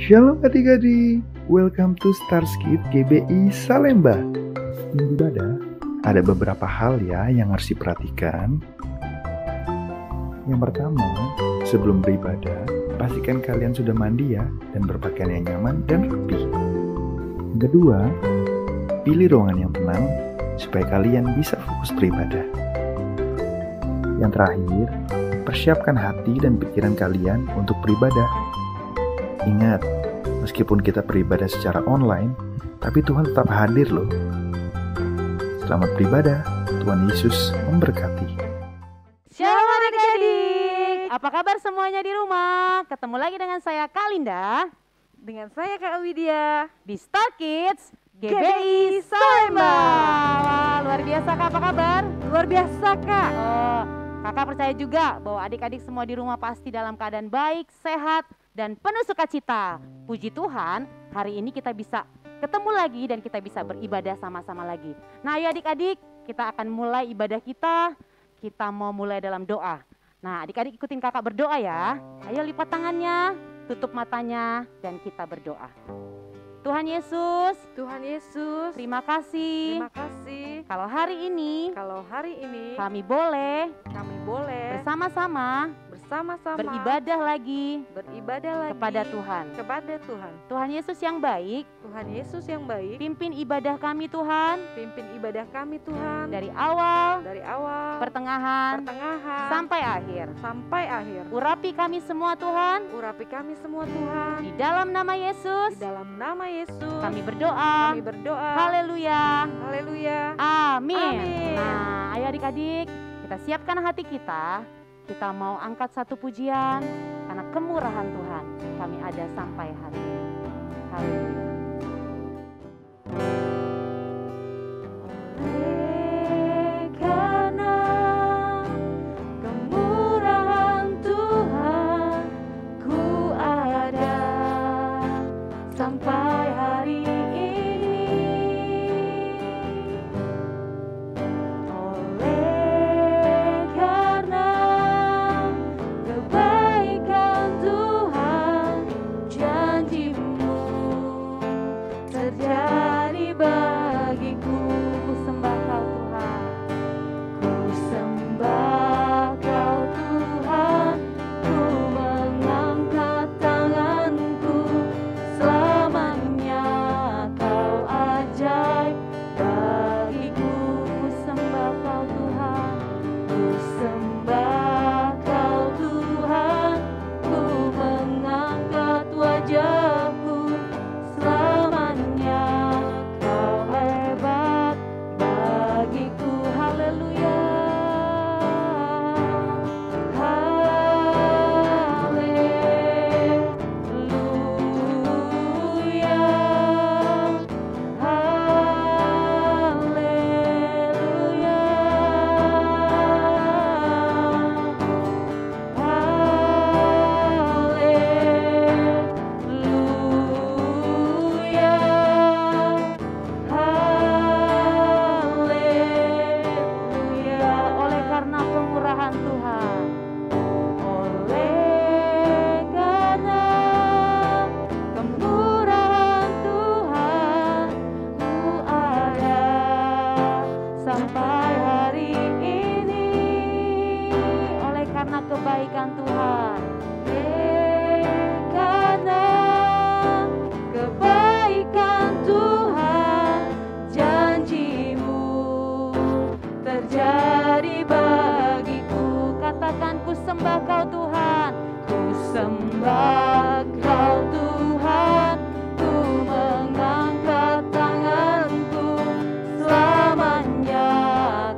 Shalom adik-adik, welcome to Starskid GBI Salemba. Minggu ibadah, ada beberapa hal ya yang harus diperhatikan. Yang pertama, sebelum beribadah, pastikan kalian sudah mandi ya dan berpakaian yang nyaman dan rapi. Yang kedua, pilih ruangan yang tenang supaya kalian bisa fokus beribadah. Yang terakhir, persiapkan hati dan pikiran kalian untuk beribadah. Ingat, meskipun kita beribadah secara online, tapi Tuhan tetap hadir loh. Selamat beribadah, Tuhan Yesus memberkati. Shalom adik-adik, apa kabar semuanya di rumah? Ketemu lagi dengan saya Kak Linda, dengan saya Kak Widya di Star Kids GBI Salemba. Wah, luar biasa Kak, apa kabar? Luar biasa Kak. Kakak percaya juga bahwa adik-adik semua di rumah pasti dalam keadaan baik, sehat, dan penuh sukacita. Puji Tuhan, hari ini kita bisa ketemu lagi dan kita bisa beribadah sama-sama lagi. Nah ayo adik-adik, kita akan mulai ibadah kita. Kita mau mulai dalam doa. Nah adik-adik ikutin kakak berdoa ya. Ayo lipat tangannya, tutup matanya, dan kita berdoa. Tuhan Yesus, terima kasih. Kalau hari ini kami boleh bersama-sama beribadah lagi kepada Tuhan. Tuhan Yesus yang baik, pimpin ibadah kami Tuhan, dari awal, pertengahan, sampai akhir. Urapi kami semua Tuhan, di dalam nama Yesus, kami berdoa. Haleluya. Amin. Nah, ayo adik-adik, kita siapkan hati kita. Kita mau angkat satu pujian karena kemurahan Tuhan kami ada sampai hari ini. Haleluya. Karena kemurahan Tuhan ku ada sampai hari ini. Oleh karena kebaikan Tuhan, janji-Mu terjadi bagiku. Ku sembah Kau Tuhan, Ku sembah Kau Tuhan, ku mengangkat tanganku. Selamanya Kau ajaib bagiku. ku sembah Kau Tuhan, Ku sembah Kau Tuhan, ku mengangkat wajahku. Selamanya Kau hebat bagiku. Haleluya. Haleluya. Haleluya. Haleluya. oleh karena kemurahan Tuhan, Oleh karena kemurahan Tuhan, ku ada sampai hari ini. oleh karena kebaikan Tuhan, Karena kebaikan Tuhan, janji-Mu terjadi bagiku. katakan ku sembah Kau Tuhan, Ku sembah Kau Tuhan, ku mengangkat tanganku. Selamanya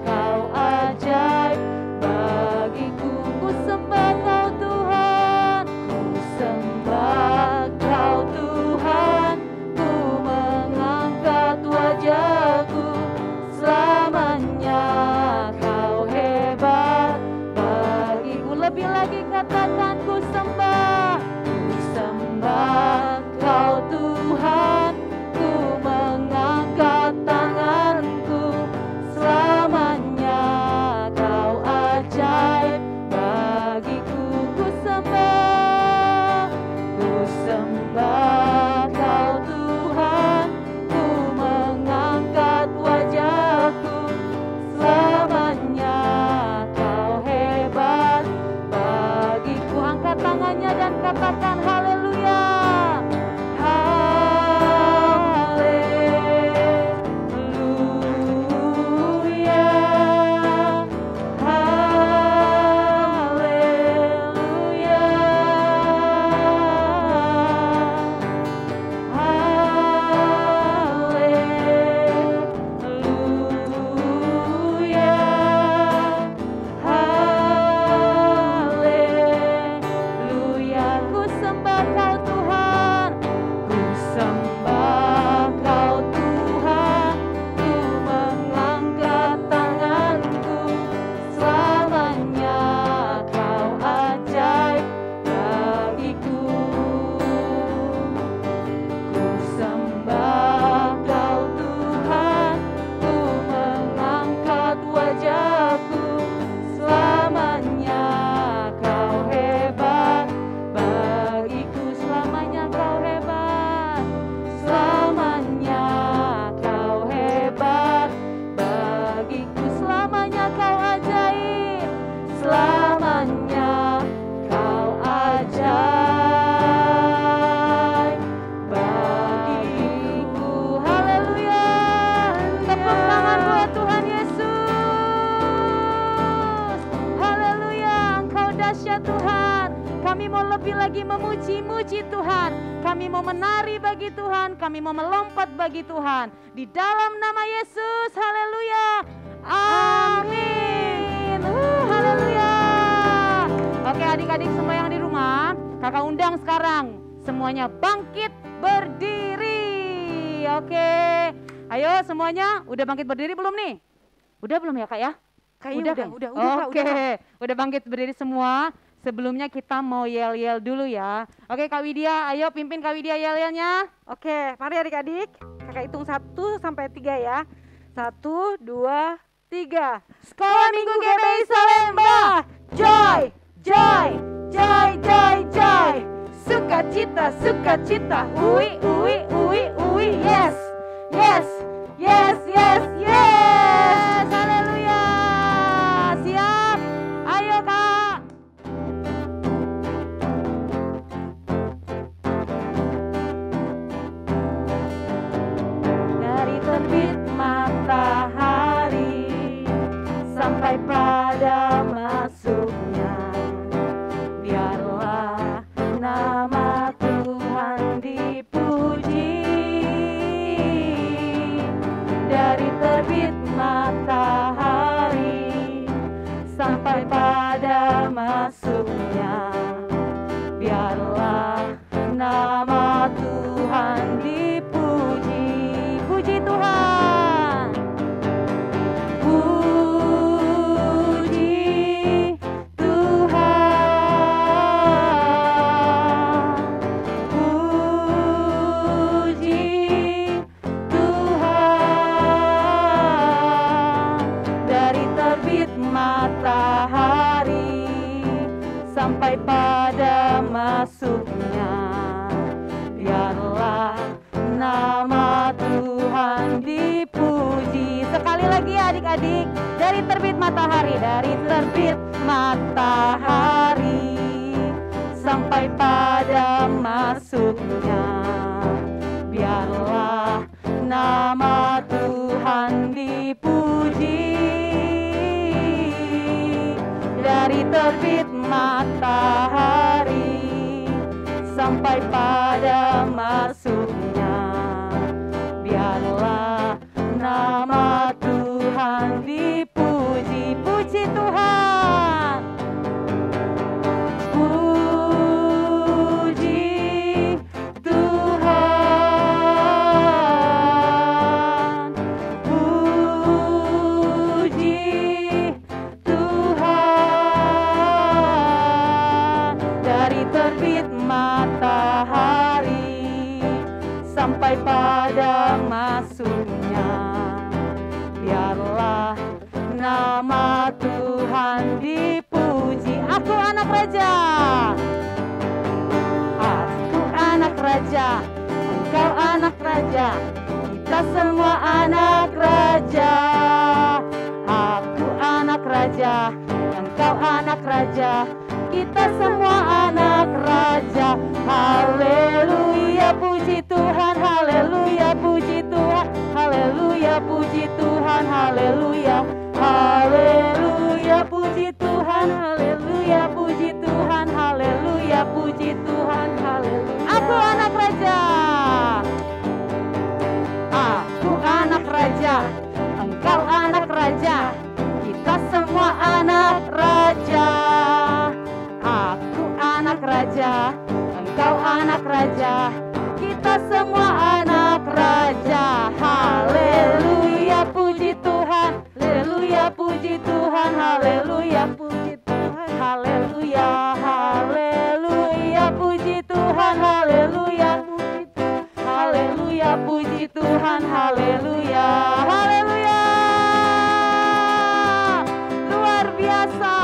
Kau ajaib bagiku. Ku sembah Kau Tuhan, ku sembah Kau Tuhan, ku mengangkat wajahku. Selamanya Kau hebat bagiku. Lebih lagi katakan ku sembah ucapkan haleluya. Memuji-muji Tuhan, kami mau menari bagi Tuhan, kami mau melompat bagi Tuhan, di dalam nama Yesus, haleluya, amin, haleluya. Oke adik-adik semua yang di rumah, kakak undang sekarang, semuanya bangkit berdiri, oke, ayo semuanya, udah bangkit berdiri belum nih? Udah belum ya kak ya? Kayaknya udah. Oke, udah bangkit berdiri semua. Sebelumnya kita mau yel-yel dulu ya. Oke Kak Widya, ayo pimpin Kak Widya yel-yelnya. Oke, mari adik-adik. Kakak hitung 1 sampai 3 ya. 1, 2, 3. Sekolah Minggu GBI Salemba. Joy, joy, joy, joy, joy. Sukacita, sukacita. Ui, ui, ui, ui. Yes, yes, yes, yes, yes. Haleluya. Siap? Ayo Kak. Terbit matahari sampai pada masuknya, biarlah nama Tuhan dipuji. Dari terbit matahari sampai pada masuknya, biarlah nama Tuhan dipuji. Puji Tuhan, puji Tuhan, puji Tuhan. Dari terbit matahari sampai pada masuknya, biarlah nama Tuhan dipuji. Sekali lagi adik-adik, dari terbit matahari, dari terbit matahari sampai pada masuknya, biarlah nama Tuhan dipuji. Dari terbit matahari sampai pada masuknya, biarlah nama Tuhan dipuji. Puji Tuhan, puji Tuhan, puji Tuhan. Dari terbit matahari sampai pada masuknya, biarlah nama Tuhan dipuji. Aku anak raja, aku anak raja, engkau anak raja, kita semua anak raja. Aku anak raja, engkau anak raja, kita kita semua anak raja. Haleluya, puji Tuhan, haleluya, puji Tuhan, haleluya, puji Tuhan, haleluya, haleluya, puji Tuhan, haleluya, puji Tuhan, haleluya, puji Tuhan, haleluya. Aku anak raja, aku anak raja, engkau anak raja, kita semua anak raja. Aku anak raja, engkau anak raja, kita semua anak raja. Haleluya, puji Tuhan, haleluya, puji Tuhan, haleluya, puji Tuhan, haleluya, haleluya, puji Tuhan, haleluya, puji Tuhan, haleluya, puji Tuhan, haleluya, haleluya. Luar biasa.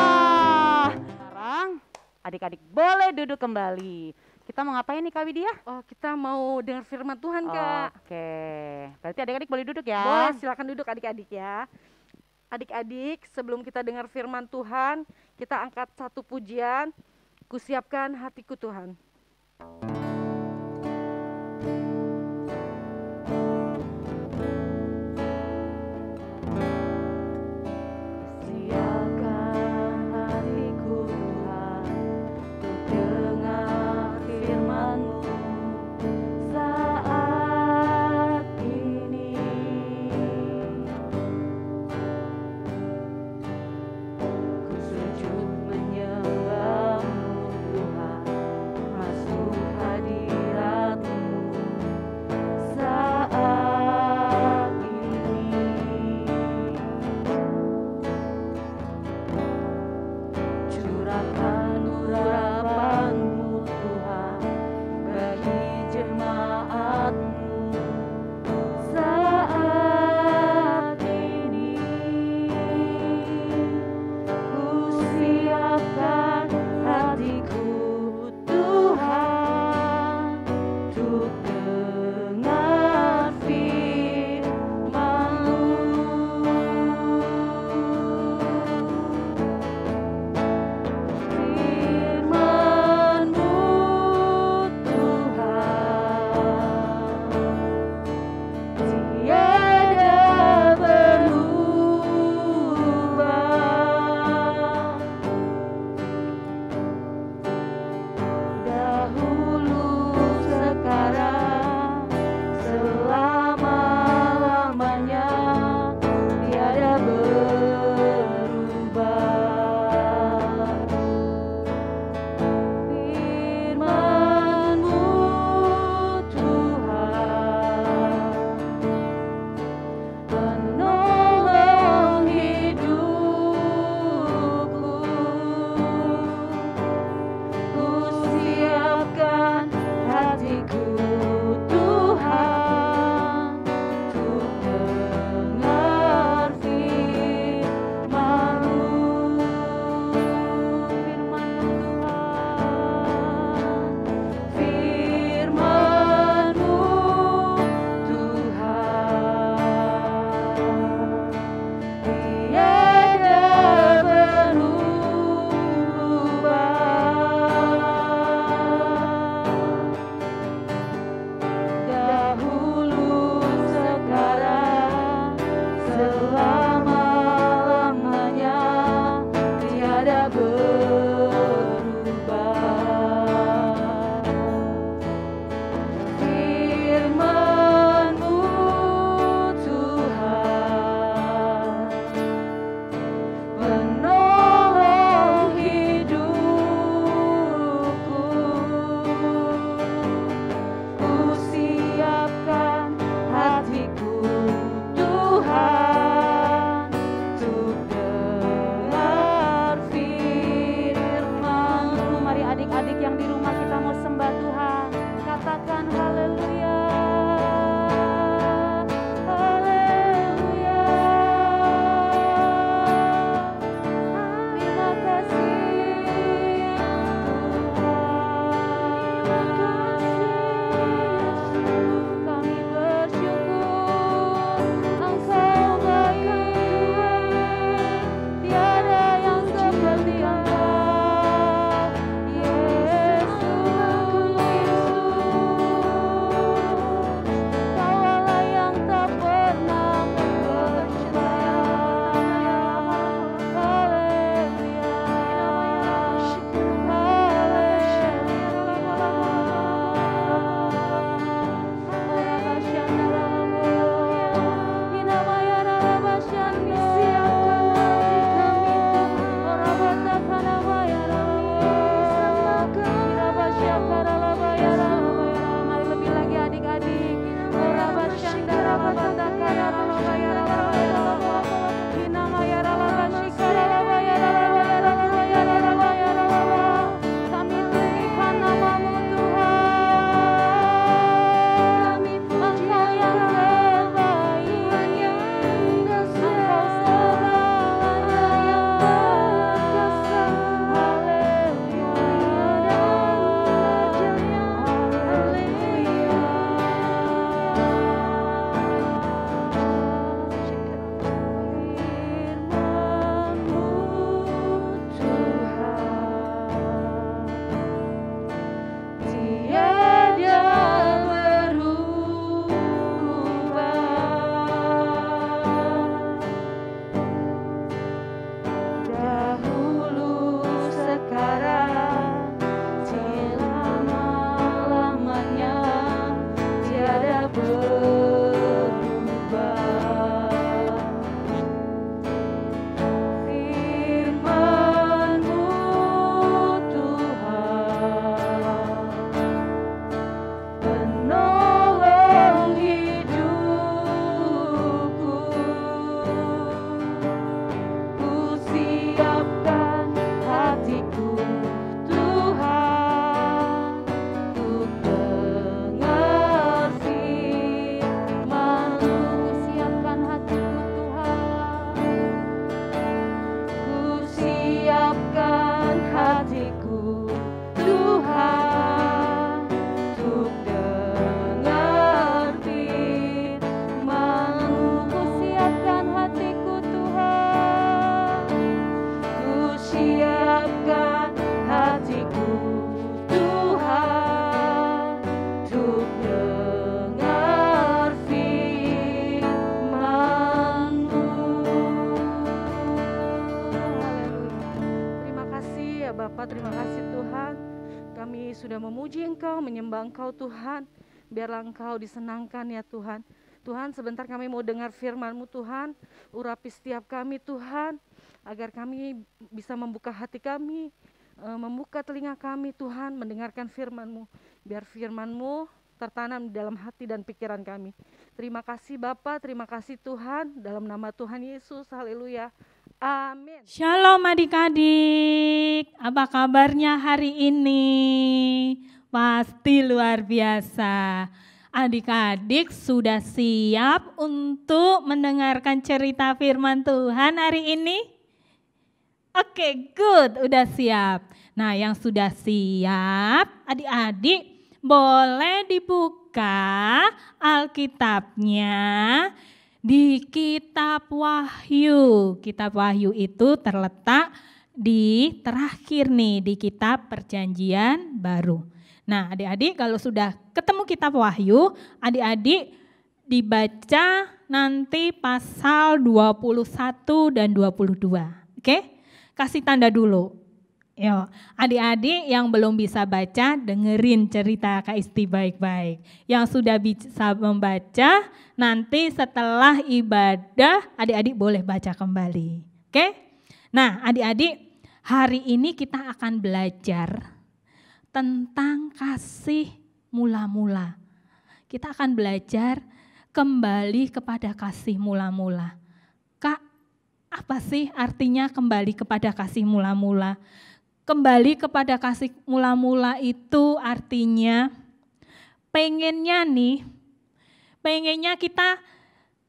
Sekarang adik-adik boleh duduk kembali. Kita mau ngapain nih Kak Widya? Oh, kita mau dengar firman Tuhan, Kak. Oke, berarti adik-adik boleh duduk ya. Boleh, silakan duduk adik-adik ya. Adik-adik, sebelum kita dengar firman Tuhan, kita angkat satu pujian. Kusiapkan hatiku Tuhan. Siapkan hatiku Tuhan, untuk dengar firman-Mu saat ini. Ku sujud menyembah-Mu Tuhan, masuk memuji Engkau, menyembah Engkau Tuhan. Biarlah Engkau disenangkan ya Tuhan. Tuhan, sebentar kami mau dengar firman-Mu Tuhan. Urapi setiap kami Tuhan, agar kami bisa membuka hati kami, membuka telinga kami Tuhan, mendengarkan firman-Mu. Biar firman-Mu tertanam di dalam hati dan pikiran kami. Terima kasih Bapa, terima kasih Tuhan, dalam nama Tuhan Yesus, haleluya, amin. Shalom adik-adik, apa kabarnya hari ini? Pasti luar biasa. Adik-adik sudah siap untuk mendengarkan cerita firman Tuhan hari ini? Oke, good, udah siap. Nah, yang sudah siap, adik-adik boleh dibuka Alkitabnya di Kitab Wahyu. Kitab Wahyu itu terletak di terakhir nih, di Kitab Perjanjian Baru. Nah, adik-adik kalau sudah ketemu Kitab Wahyu, adik-adik dibaca nanti pasal 21 dan 22. Oke? Kasih tanda dulu. Yo, adik-adik yang belum bisa baca, dengerin cerita Kak Isti baik-baik. Yang sudah bisa membaca, nanti setelah ibadah, adik-adik boleh baca kembali. Oke? Nah, adik-adik, hari ini kita akan belajar tentang kasih mula-mula. Kita akan belajar kembali kepada kasih mula-mula. Kak, apa sih artinya kembali kepada kasih mula-mula? Kembali kepada kasih mula-mula itu artinya pengennya kita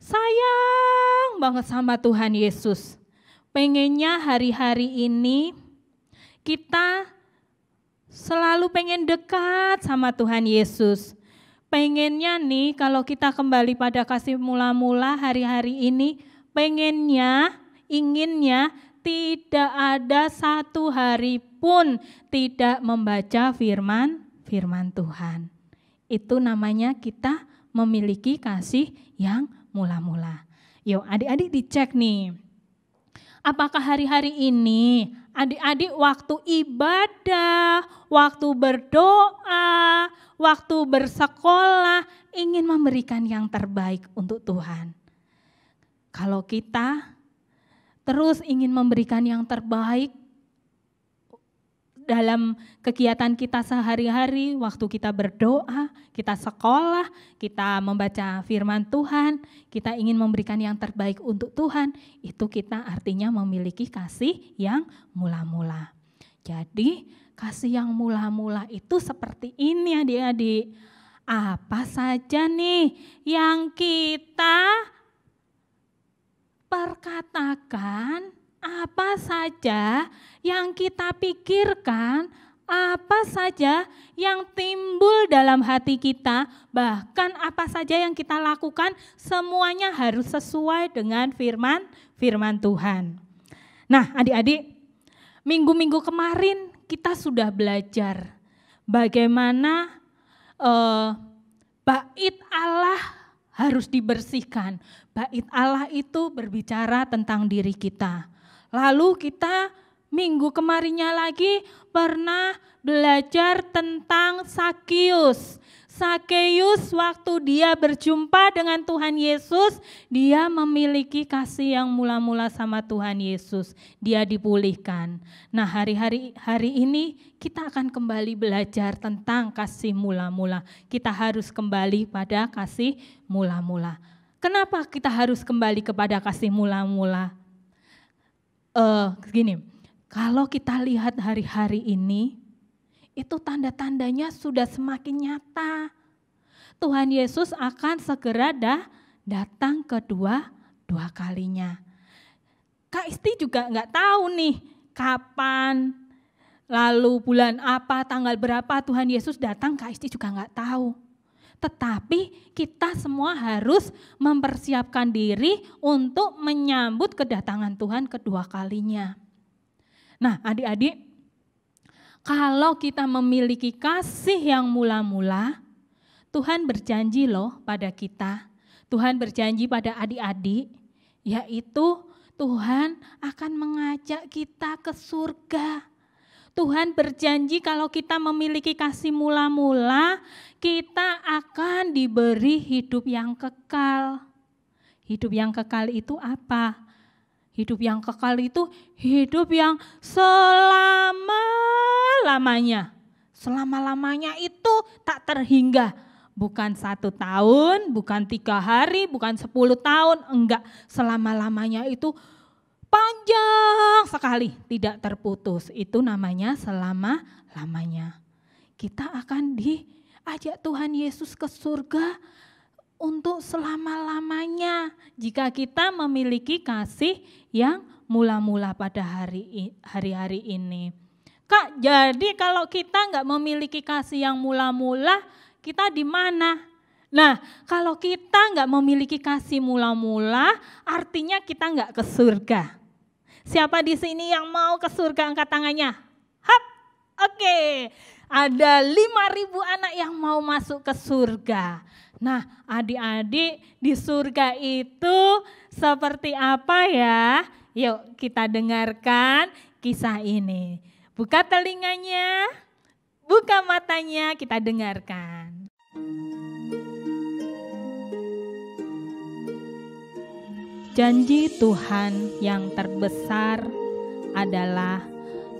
sayang banget sama Tuhan Yesus. Pengennya hari-hari ini kita selalu pengen dekat sama Tuhan Yesus. Pengennya nih kalau kita kembali pada kasih mula-mula hari-hari ini, pengennya, inginnya tidak ada satu hari pun tidak membaca firman Tuhan. Itu namanya kita memiliki kasih yang mula-mula. Yuk adik-adik dicek nih. Apakah hari-hari ini adik-adik waktu ibadah, waktu berdoa, waktu bersekolah ingin memberikan yang terbaik untuk Tuhan? Kalau kita terus ingin memberikan yang terbaik dalam kegiatan kita sehari-hari, waktu kita berdoa, kita sekolah, kita membaca firman Tuhan, kita ingin memberikan yang terbaik untuk Tuhan, itu kita artinya memiliki kasih yang mula-mula. Jadi kasih yang mula-mula itu seperti ini adik-adik. Apa saja nih yang kita perkatakan, apa saja yang kita pikirkan, apa saja yang timbul dalam hati kita, bahkan apa saja yang kita lakukan, semuanya harus sesuai dengan firman Tuhan. Nah adik-adik, minggu-minggu kemarin kita sudah belajar bagaimana bait Allah harus dibersihkan. Bait Allah itu berbicara tentang diri kita. Lalu kita minggu kemarinnya lagi pernah belajar tentang Sakeus. Sakeus waktu dia berjumpa dengan Tuhan Yesus, dia memiliki kasih yang mula-mula sama Tuhan Yesus. Dia dipulihkan. Nah hari ini kita akan kembali belajar tentang kasih mula-mula. Kita harus kembali pada kasih mula-mula. Kenapa kita harus kembali kepada kasih mula-mula? Gini, kalau kita lihat hari-hari ini, itu tanda-tandanya sudah semakin nyata. Tuhan Yesus akan segera datang kedua kalinya. Kak Isti juga nggak tahu nih kapan, lalu bulan apa, tanggal berapa Tuhan Yesus datang, Kak Isti juga nggak tahu. Tetapi kita semua harus mempersiapkan diri untuk menyambut kedatangan Tuhan kedua kalinya. Nah adik-adik, kalau kita memiliki kasih yang mula-mula, Tuhan berjanji loh pada kita, Tuhan berjanji pada adik-adik, yaitu Tuhan akan mengajak kita ke surga. Tuhan berjanji kalau kita memiliki kasih mula-mula, kita akan diberi hidup yang kekal. Hidup yang kekal itu apa? Hidup yang kekal itu hidup yang selama-lamanya. Selama-lamanya itu tak terhingga. Bukan 1 tahun, bukan 3 hari, bukan 10 tahun, enggak. Selama-lamanya itu panjang sekali, tidak terputus. Itu namanya selama-lamanya. Kita akan diajak Tuhan Yesus ke surga untuk selama-lamanya. Jika kita memiliki kasih yang mula-mula pada hari-hari ini. Kak, jadi kalau kita nggak memiliki kasih yang mula-mula, kita di mana? Nah, kalau kita nggak memiliki kasih mula-mula, artinya kita nggak ke surga. Siapa di sini yang mau ke surga, angkat tangannya? Hap, oke. Ada 5.000 anak yang mau masuk ke surga. Nah, adik-adik, di surga itu seperti apa ya? Yuk kita dengarkan kisah ini. Buka telinganya, buka matanya, kita dengarkan. Janji Tuhan yang terbesar adalah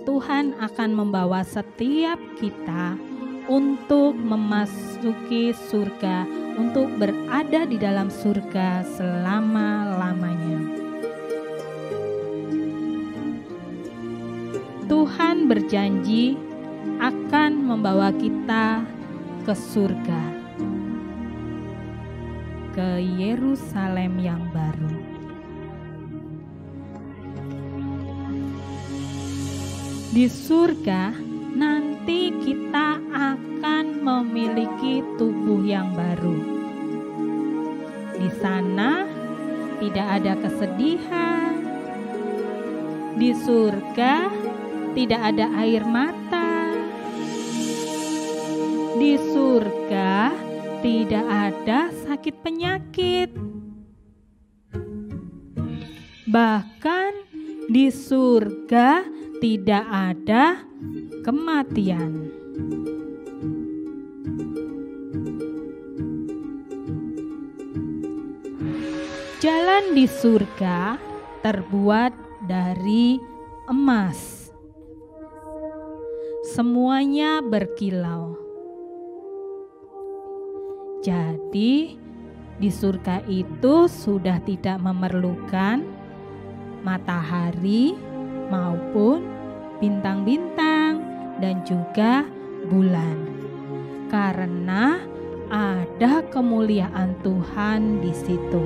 Tuhan akan membawa setiap kita untuk memasuki surga, untuk berada di dalam surga selama-lamanya. Tuhan berjanji akan membawa kita ke surga, ke Yerusalem yang baru. Di surga nanti kita akan memiliki tubuh yang baru. Di sana tidak ada kesedihan. Di surga tidak ada air mata. Di surga tidak ada sakit penyakit. Bahkan di surga tidak ada kematian. Jalan di surga terbuat dari emas. Semuanya berkilau. Jadi di surga itu sudah tidak memerlukan matahari maupun bintang-bintang dan juga bulan. Karena ada kemuliaan Tuhan di situ.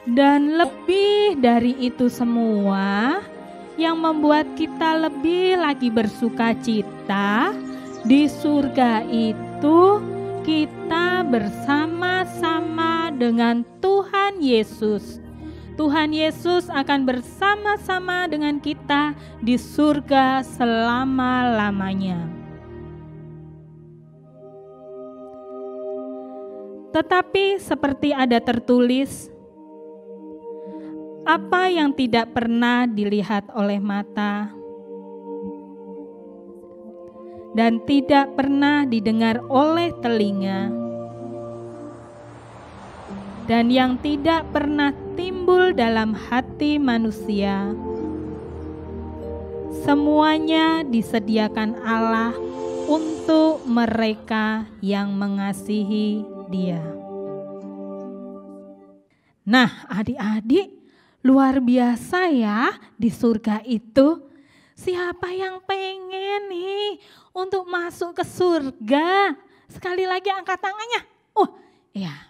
Dan lebih dari itu semua, yang membuat kita lebih lagi bersuka cita, di surga itu kita bersama-sama dengan Tuhan Yesus. Tuhan Yesus akan bersama-sama dengan kita di surga selama-lamanya. Tetapi seperti ada tertulis, apa yang tidak pernah dilihat oleh mata dan tidak pernah didengar oleh telinga dan yang tidak pernah timbul dalam hati manusia, semuanya disediakan Allah untuk mereka yang mengasihi Dia. Nah, adik-adik, luar biasa ya di surga itu. Siapa yang pengen nih untuk masuk ke surga? Sekali lagi angkat tangannya. Oh iya.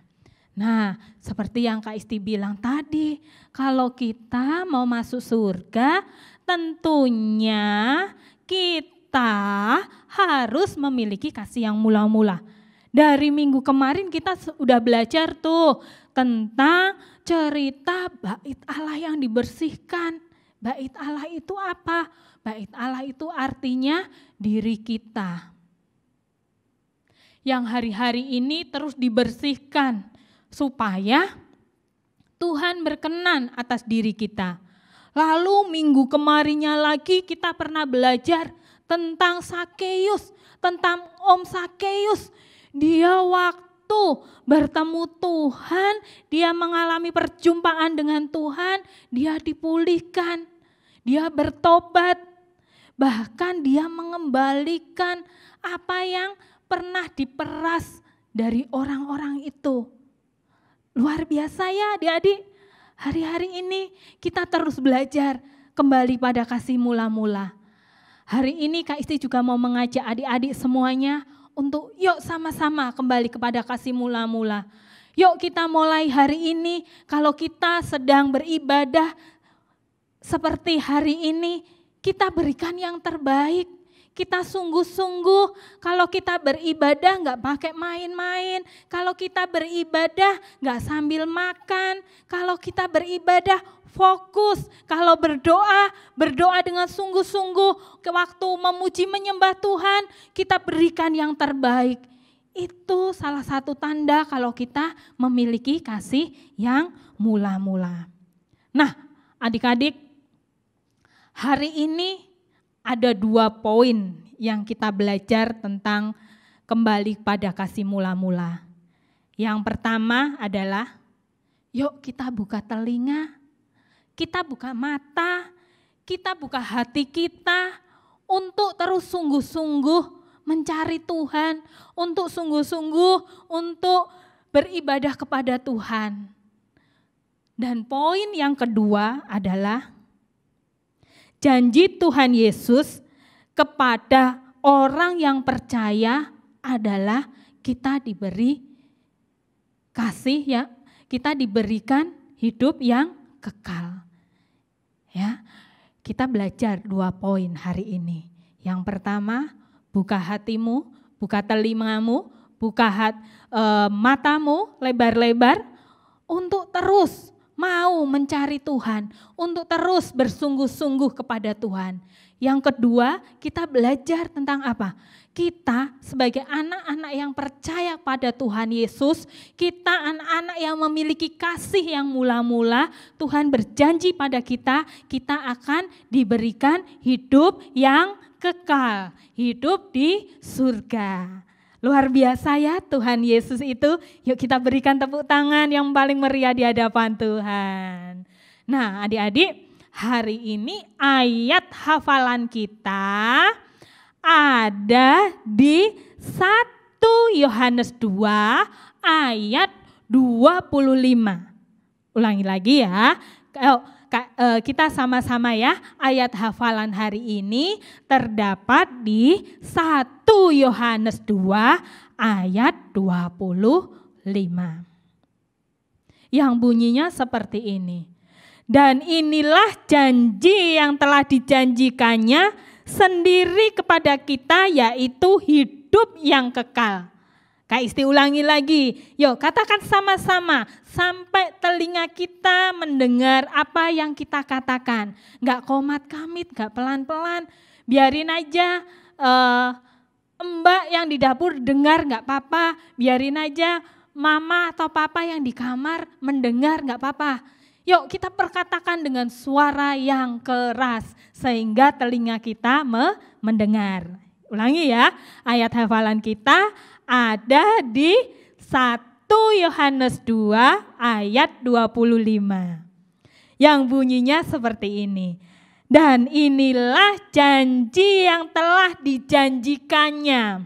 Nah seperti yang Kak Isti bilang tadi, kalau kita mau masuk surga tentunya kita harus memiliki kasih yang mula-mula. Dari minggu kemarin kita sudah belajar tuh tentang cerita bait Allah yang dibersihkan. Bait Allah itu apa? Bait Allah itu artinya diri kita. Yang hari-hari ini terus dibersihkan supaya Tuhan berkenan atas diri kita. Lalu minggu kemarinnya lagi kita pernah belajar tentang Sakeus, tentang Om Sakeus. Dia waktu bertemu Tuhan, dia mengalami perjumpaan dengan Tuhan, dia dipulihkan, dia bertobat. Bahkan dia mengembalikan apa yang pernah diperas dari orang-orang itu. Luar biasa ya adik-adik, hari-hari ini kita terus belajar kembali pada kasih mula-mula. Hari ini Kak Isti juga mau mengajak adik-adik semuanya untuk yuk sama-sama kembali kepada kasih mula-mula. Yuk kita mulai hari ini, kalau kita sedang beribadah seperti hari ini, kita berikan yang terbaik. Kita sungguh-sungguh, kalau kita beribadah nggak pakai main-main, kalau kita beribadah nggak sambil makan, kalau kita beribadah fokus, kalau berdoa dengan sungguh-sungguh, ke waktu memuji menyembah Tuhan, kita berikan yang terbaik. Itu salah satu tanda kalau kita memiliki kasih yang mula-mula. Nah, adik-adik, hari ini ada 2 poin yang kita belajar tentang kembali pada kasih mula-mula. Yang pertama adalah, yuk kita buka telinga, kita buka mata, kita buka hati kita untuk terus sungguh-sungguh mencari Tuhan, untuk sungguh-sungguh untuk beribadah kepada Tuhan. Dan poin yang kedua adalah, janji Tuhan Yesus kepada orang yang percaya adalah kita diberi kasih ya, kita diberikan hidup yang kekal. Ya, kita belajar 2 poin hari ini. Yang pertama, buka hatimu, buka telingamu, buka matamu lebar-lebar untuk terus mau mencari Tuhan, untuk terus bersungguh-sungguh kepada Tuhan. Yang kedua, kita belajar tentang apa? Kita sebagai anak-anak yang percaya pada Tuhan Yesus, kita anak-anak yang memiliki kasih yang mula-mula, Tuhan berjanji pada kita, kita akan diberikan hidup yang kekal, hidup di surga. Luar biasa ya Tuhan Yesus itu. Yuk kita berikan tepuk tangan yang paling meriah di hadapan Tuhan. Nah adik-adik, hari ini ayat hafalan kita ada di 1 Yohanes 2 ayat 25. Ulangi lagi ya. Kita sama-sama ya, ayat hafalan hari ini terdapat di 1 Yohanes 2 ayat 25. Yang bunyinya seperti ini. Dan inilah janji yang telah dijanjikannya sendiri kepada kita, yaitu hidup yang kekal. Kak Isti ulangi lagi, yuk katakan sama-sama sampai telinga kita mendengar apa yang kita katakan. Enggak komat kamit, enggak pelan-pelan, biarin aja mbak yang di dapur dengar enggak apa-apa, biarin aja mama atau papa yang di kamar mendengar enggak apa-apa. Yuk kita perkatakan dengan suara yang keras sehingga telinga kita mendengar. Ulangi ya, ayat hafalan kita ada di 1 Yohanes 2 ayat 25. Yang bunyinya seperti ini. Dan inilah janji yang telah dijanjikannya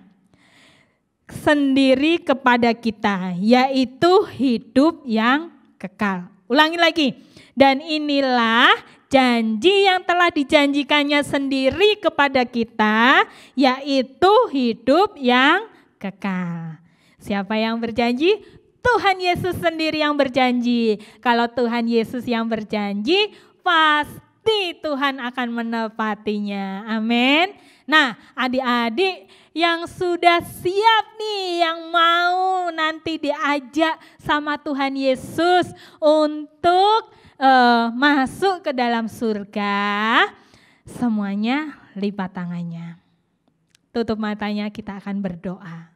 sendiri kepada kita, yaitu hidup yang kekal. Ulangi lagi. Dan inilah janji yang telah dijanjikannya sendiri kepada kita, yaitu hidup yang kekal. Siapa yang berjanji? Tuhan Yesus sendiri yang berjanji. Kalau Tuhan Yesus yang berjanji, pasti Tuhan akan menepatinya. Amin. Nah, adik-adik yang sudah siap nih, yang mau nanti diajak sama Tuhan Yesus untuk masuk ke dalam surga, semuanya lipat tangannya. Tutup matanya, kita akan berdoa.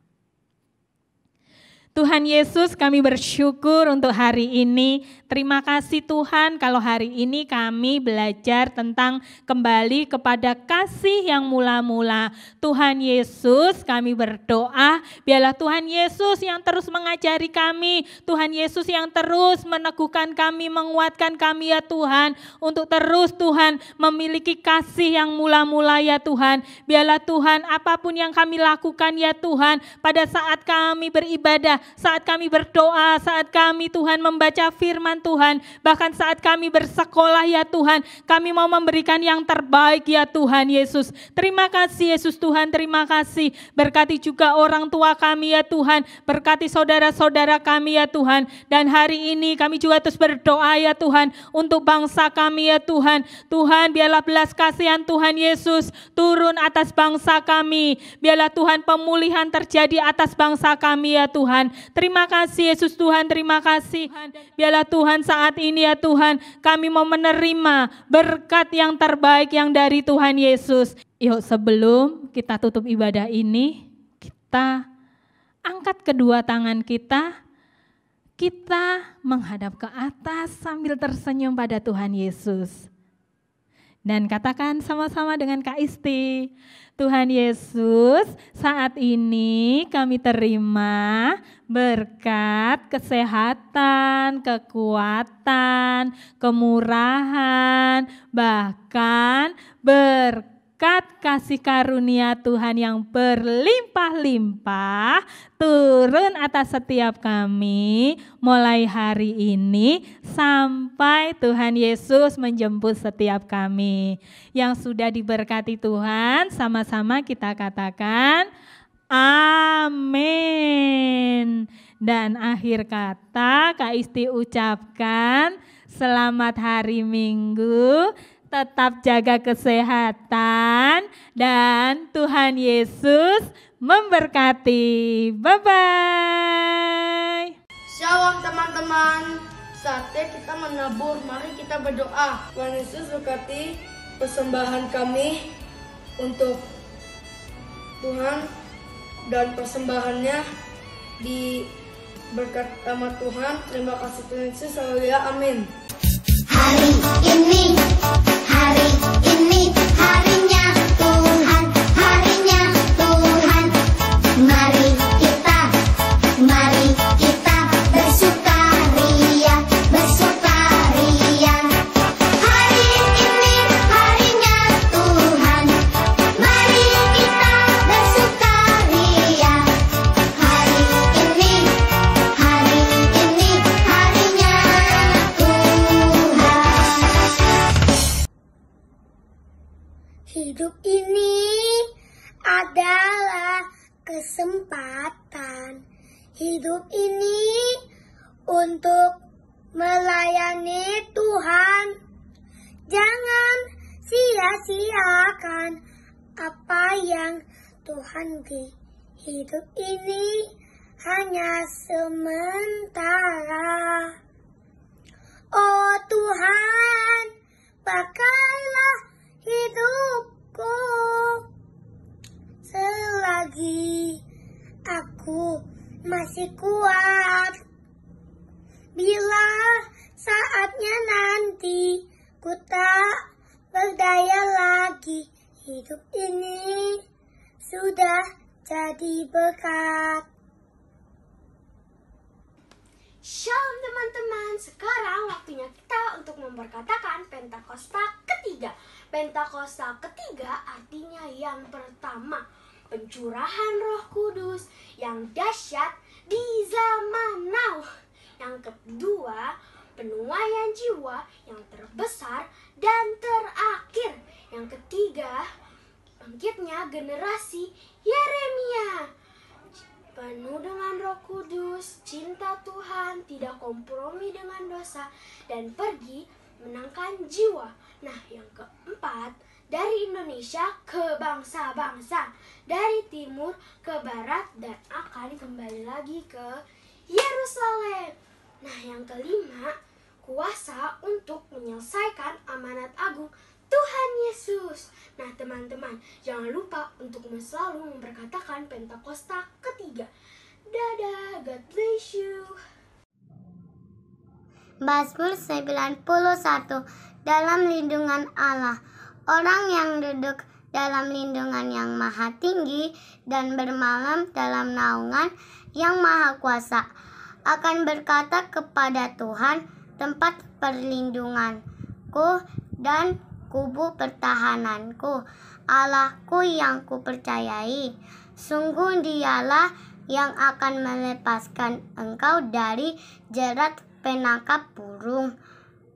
Tuhan Yesus, kami bersyukur untuk hari ini. Terima kasih Tuhan kalau hari ini kami belajar tentang kembali kepada kasih yang mula-mula. Tuhan Yesus, kami berdoa biarlah Tuhan Yesus yang terus mengajari kami. Tuhan Yesus yang terus meneguhkan kami, menguatkan kami ya Tuhan. Untuk terus Tuhan memiliki kasih yang mula-mula ya Tuhan. Biarlah Tuhan apapun yang kami lakukan ya Tuhan. Pada saat kami beribadah, saat kami berdoa, saat kami Tuhan membaca firman Tuhan, bahkan saat kami bersekolah ya Tuhan, kami mau memberikan yang terbaik ya Tuhan Yesus. Terima kasih Yesus Tuhan, terima kasih. Berkati juga orang tua kami ya Tuhan, berkati saudara-saudara kami ya Tuhan. Dan hari ini kami juga terus berdoa ya Tuhan untuk bangsa kami ya Tuhan. Tuhan biarlah belas kasihan Tuhan Yesus turun atas bangsa kami. Biarlah Tuhan pemulihan terjadi atas bangsa kami ya Tuhan. Terima kasih Yesus Tuhan, terima kasih. Biarlah Tuhan saat ini ya Tuhan, kami mau menerima berkat yang terbaik yang dari Tuhan Yesus. Yuk sebelum kita tutup ibadah ini, kita angkat kedua tangan kita menghadap ke atas sambil tersenyum pada Tuhan Yesus. Dan katakan sama-sama dengan Kak Isti, Tuhan Yesus, saat ini kami terima berkat kesehatan, kekuatan, kemurahan, bahkan berkat kasih karunia Tuhan yang berlimpah-limpah turun atas setiap kami mulai hari ini sampai Tuhan Yesus menjemput setiap kami. Yang sudah diberkati Tuhan, sama-sama kita katakan amin. Dan akhir kata Kak Isti ucapkan selamat hari Minggu. Tetap jaga kesehatan dan Tuhan Yesus memberkati. Bye-bye. Shalom teman-teman. Saatnya kita menabur. Mari kita berdoa. Tuhan Yesus berkati persembahan kami untuk Tuhan dan persembahannya diberkat sama Tuhan. Terima kasih Tuhan Yesus. Haleluya. Amin. Hari ini harinya Tuhan, harinya Tuhan. Mari kita bersukaria, bersukaria. Hari ini harinya Tuhan, mari kita bersukaria. Hari ini harinya Tuhan. Hidup ini adalah kesempatan. Hidup ini untuk melayani Tuhan. Jangan sia-siakan apa yang Tuhan beri. Hidup ini hanya sementara. Oh Tuhan, pakailah hidupku selagi aku masih kuat. Bila saatnya nanti ku tak berdaya lagi, hidup ini sudah jadi berkat. Shalom teman-teman, sekarang waktunya kita untuk memperkatakan Pentakosta ketiga. Pentakosta ketiga artinya yang pertama, pencurahan Roh Kudus yang dahsyat di zaman now. Yang kedua, penuaian jiwa yang terbesar dan terakhir. Yang ketiga, bangkitnya generasi Yeremia. Penuh dengan Roh Kudus, cinta Tuhan, tidak kompromi dengan dosa, dan pergi menangkan jiwa. Nah, yang keempat, dari Indonesia ke bangsa-bangsa, dari timur ke barat, dan akan kembali lagi ke Yerusalem. Nah, yang kelima, kuasa untuk menyelesaikan amanat agung Tuhan Yesus. Nah teman-teman, jangan lupa untuk selalu memperkatakan Pentakosta ketiga. Dadah, God bless you. Mazmur 91. Dalam lindungan Allah. Orang yang duduk dalam lindungan yang maha tinggi dan bermalam dalam naungan yang maha kuasa akan berkata kepada Tuhan, tempat perlindunganku dan kubu pertahananku, Allahku yang kupercayai. Sungguh Dialah yang akan melepaskan engkau dari jerat penangkap burung,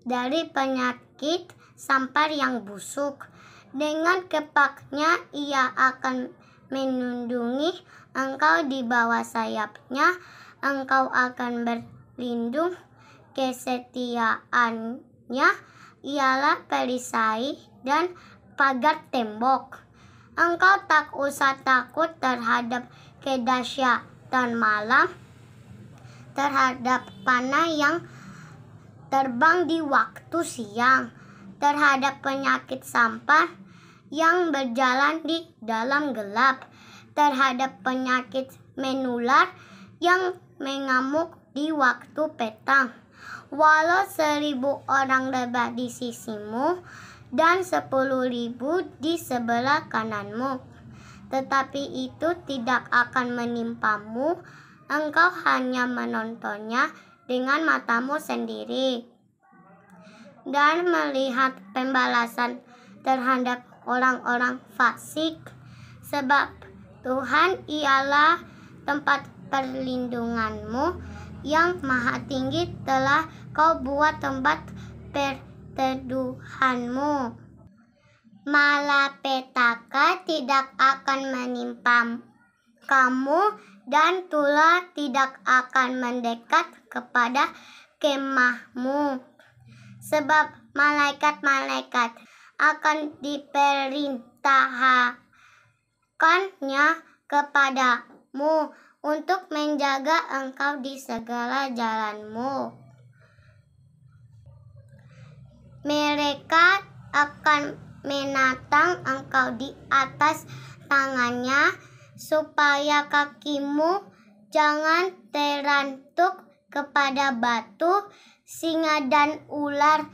dari penyakit sampar yang busuk. Dengan kepaknya Ia akan melindungi engkau, di bawah sayapnya engkau akan berlindung. Kesetiaannya ialah perisai dan pagar tembok. Engkau tak usah takut terhadap kedahsyatan malam, terhadap panah yang terbang di waktu siang, terhadap penyakit sampar yang berjalan di dalam gelap, terhadap penyakit menular yang mengamuk di waktu petang. Walau 1.000 orang rebah di sisimu dan 10.000 di sebelah kananmu, tetapi itu tidak akan menimpamu. Engkau hanya menontonnya dengan matamu sendiri dan melihat pembalasan terhadap orang-orang fasik. Sebab Tuhan ialah tempat perlindunganmu, yang maha tinggi telah kau buat tempat perteduhanmu. Malapetaka tidak akan menimpa kamu, dan tulah tidak akan mendekat kepada kemahmu. Sebab malaikat-malaikat akan diperintahkannya kepadamu untuk menjaga engkau di segala jalanmu. Mereka akan menatang engkau di atas tangannya, supaya kakimu jangan terantuk kepada batu. Singa dan ular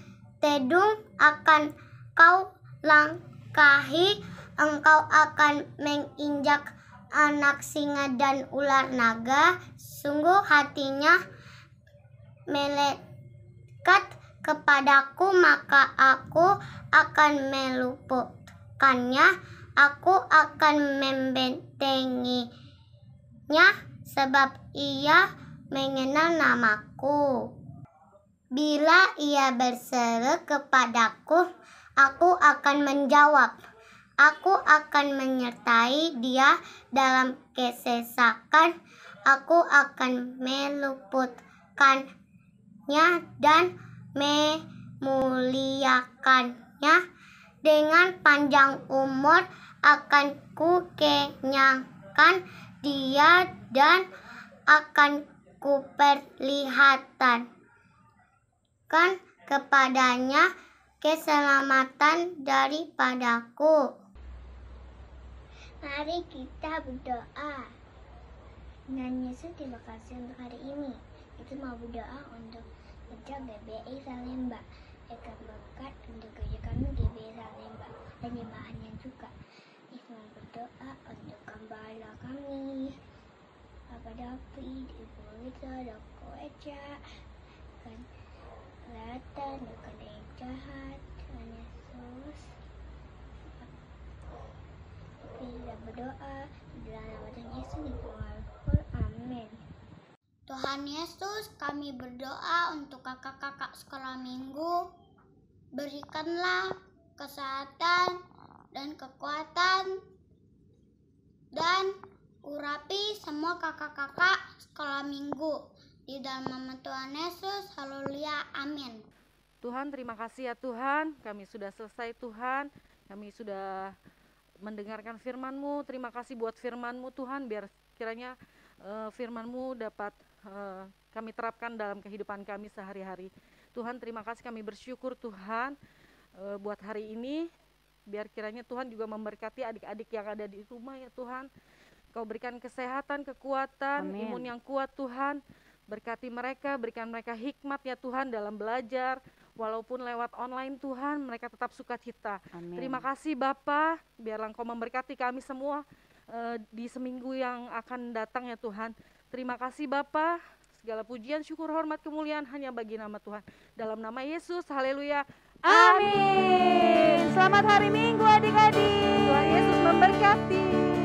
tedung akan kau langkahi, engkau akan menginjak anak singa dan ular naga. Sungguh hatinya melekat kepadaku, maka aku akan meluputkannya. Aku akan membentenginya, sebab ia mengenal namaku. Bila ia berseru kepadaku, aku akan menjawab. Aku akan menyertai dia dalam kesesakan. Aku akan meluputkannya dan memuliakannya. Dengan panjang umur akan kukenyangkan dia, dan akan kuperlihatkan kepadanya keselamatan daripadaku. Mari kita berdoa. Tuhan Yesus, terima kasih untuk hari ini. Kita mau berdoa untuk kerja GBI Salemba. Akan berkat untuk kerja kami GBI Salemba dan jemaahnya juga. Kita mau berdoa untuk gembala kami, Bapak David, Ibu Rita, Doko Eca, dan kelihatan bukan yang jahat. Tuhan Yesus, kita berdoa di dalam nama Tuhan Yesus di Al-Qur'an. Amin. Tuhan Yesus, kami berdoa untuk kakak-kakak sekolah minggu. Berikanlah kesehatan dan kekuatan, dan urapi semua kakak-kakak sekolah minggu. Di dalam nama Tuhan Yesus, haleluya, amin. Tuhan, terima kasih ya Tuhan, kami sudah selesai Tuhan, kami sudah mendengarkan firman-Mu. Terima kasih buat firman-Mu Tuhan, biar kiranya firman-Mu dapat kami terapkan dalam kehidupan kami sehari-hari. Tuhan, terima kasih, kami bersyukur Tuhan buat hari ini, biar kiranya Tuhan juga memberkati adik-adik yang ada di rumah ya Tuhan. Kau berikan kesehatan, kekuatan, Amin. imun yang kuat Tuhan. Berkati mereka, berikan mereka hikmat ya Tuhan dalam belajar. Walaupun lewat online Tuhan, mereka tetap sukacita. Amin. Terima kasih Bapa, biarlah Engkau memberkati kami semua di seminggu yang akan datang ya Tuhan. Terima kasih Bapa, segala pujian, syukur, hormat, kemuliaan hanya bagi nama Tuhan. Dalam nama Yesus, haleluya. Amin. Selamat hari Minggu adik-adik. Tuhan Yesus memberkati.